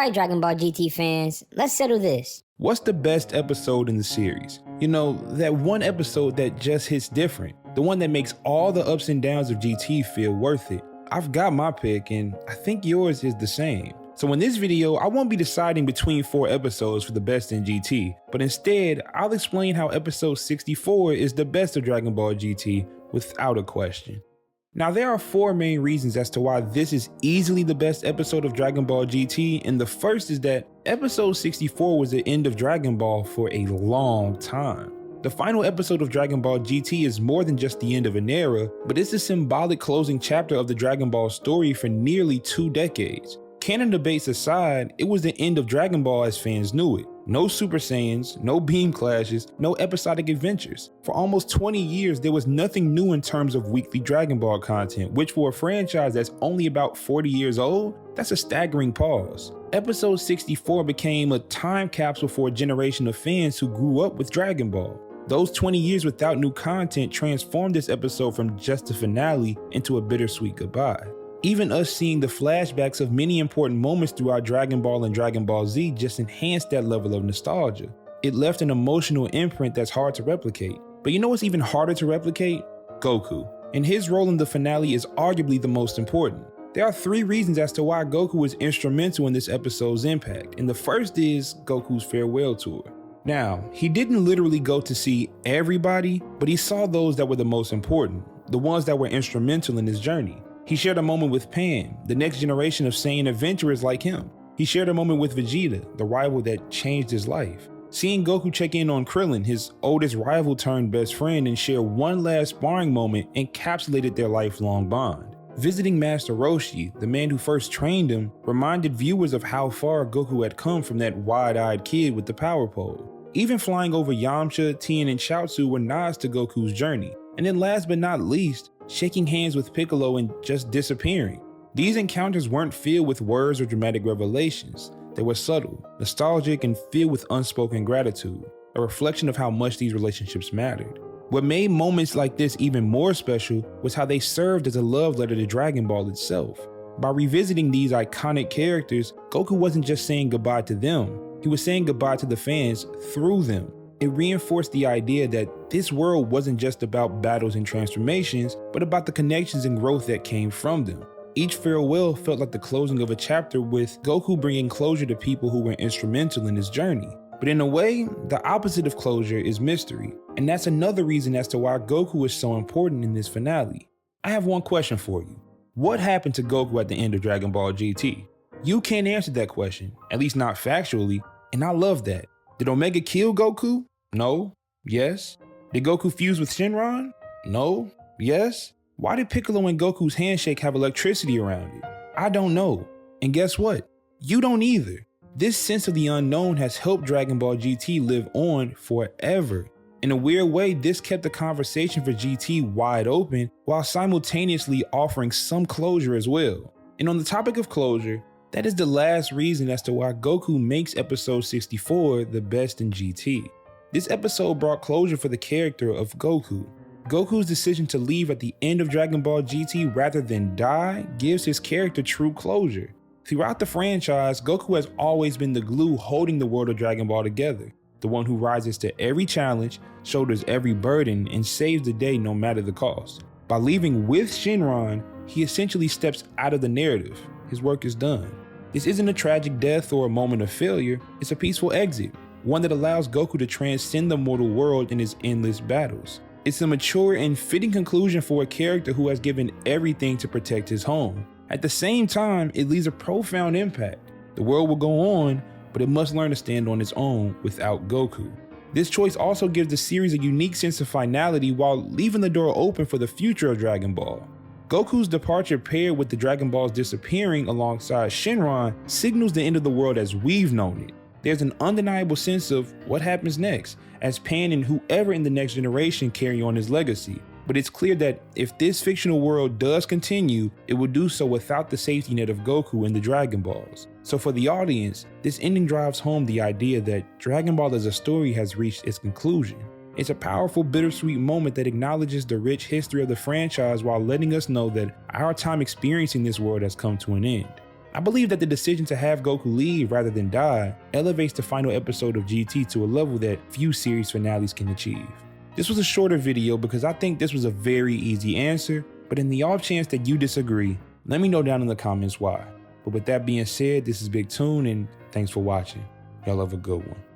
Alright, Dragon Ball GT fans, let's settle this. What's the best episode in the series? You know, that one episode that just hits different. The one that makes all the ups and downs of GT feel worth it. I've got my pick, and I think yours is the same. So in this video, I won't be deciding between 4 episodes for the best in GT, but instead, I'll explain how episode 64 is the best of Dragon Ball GT without a question. Now, there are 4 main reasons as to why this is easily the best episode of Dragon Ball GT, and the first is that episode 64 was the end of Dragon Ball for a long time. The final episode of Dragon Ball GT is more than just the end of an era, but it's a symbolic closing chapter of the Dragon Ball story for nearly 2 decades. Canon debates aside, it was the end of Dragon Ball as fans knew it. No Super Saiyans, no beam clashes, no episodic adventures. For almost 20 years, there was nothing new in terms of weekly Dragon Ball content, which for a franchise that's only about 40 years old, that's a staggering pause. Episode 64 became a time capsule for a generation of fans who grew up with Dragon Ball. Those 20 years without new content transformed this episode from just a finale into a bittersweet goodbye. Even us seeing the flashbacks of many important moments throughout Dragon Ball and Dragon Ball Z just enhanced that level of nostalgia. It left an emotional imprint that's hard to replicate. But you know what's even harder to replicate? Goku. And his role in the finale is arguably the most important. There are 3 reasons as to why Goku was instrumental in this episode's impact, and the first is Goku's farewell tour. Now, he didn't literally go to see everybody, but he saw those that were the most important, the ones that were instrumental in his journey. He shared a moment with Pan, the next generation of Saiyan adventurers like him. He shared a moment with Vegeta, the rival that changed his life. Seeing Goku check in on Krillin, his oldest rival turned best friend, and share one last sparring moment encapsulated their lifelong bond. Visiting Master Roshi, the man who first trained him, reminded viewers of how far Goku had come from that wide-eyed kid with the power pole. Even flying over Yamcha, Tien, and Chaozu were nods to Goku's journey. And then last but not least, shaking hands with Piccolo and just disappearing. These encounters weren't filled with words or dramatic revelations. They were subtle, nostalgic, and filled with unspoken gratitude, a reflection of how much these relationships mattered. What made moments like this even more special was how they served as a love letter to Dragon Ball itself. By revisiting these iconic characters, Goku wasn't just saying goodbye to them, he was saying goodbye to the fans through them. It reinforced the idea that this world wasn't just about battles and transformations, but about the connections and growth that came from them. Each farewell felt like the closing of a chapter, with Goku bringing closure to people who were instrumental in his journey. But in a way, the opposite of closure is mystery, and that's another reason as to why Goku is so important in this finale. I have one question for you. What happened to Goku at the end of Dragon Ball GT? You can't answer that question, at least not factually, and I love that. Did Omega kill Goku? No. Yes. Did Goku fuse with Shenron? No. Yes. Why did Piccolo and Goku's handshake have electricity around it? I don't know. And guess what? You don't either. This sense of the unknown has helped Dragon Ball GT live on forever. In a weird way, this kept the conversation for GT wide open while simultaneously offering some closure as well. And on the topic of closure, that is the last reason as to why Goku makes episode 64 the best in GT. This episode brought closure for the character of Goku. Goku's decision to leave at the end of Dragon Ball GT rather than die gives his character true closure. Throughout the franchise, Goku has always been the glue holding the world of Dragon Ball together, the one who rises to every challenge, shoulders every burden, and saves the day no matter the cost. By leaving with Shenron, he essentially steps out of the narrative. His work is done. This isn't a tragic death or a moment of failure, it's a peaceful exit, one that allows Goku to transcend the mortal world in his endless battles. It's a mature and fitting conclusion for a character who has given everything to protect his home. At the same time, it leaves a profound impact. The world will go on, but it must learn to stand on its own without Goku. This choice also gives the series a unique sense of finality while leaving the door open for the future of Dragon Ball. Goku's departure paired with the Dragon Balls disappearing alongside Shenron signals the end of the world as we've known it. There's an undeniable sense of what happens next, as Pan and whoever in the next generation carry on his legacy. But it's clear that if this fictional world does continue, it will do so without the safety net of Goku and the Dragon Balls. So for the audience, this ending drives home the idea that Dragon Ball as a story has reached its conclusion. It's a powerful, bittersweet moment that acknowledges the rich history of the franchise while letting us know that our time experiencing this world has come to an end. I believe that the decision to have Goku leave rather than die elevates the final episode of GT to a level that few series finales can achieve. This was a shorter video because I think this was a very easy answer, but in the off chance that you disagree, let me know down in the comments why. But with that being said, this is BigTune and thanks for watching. Y'all have a good one.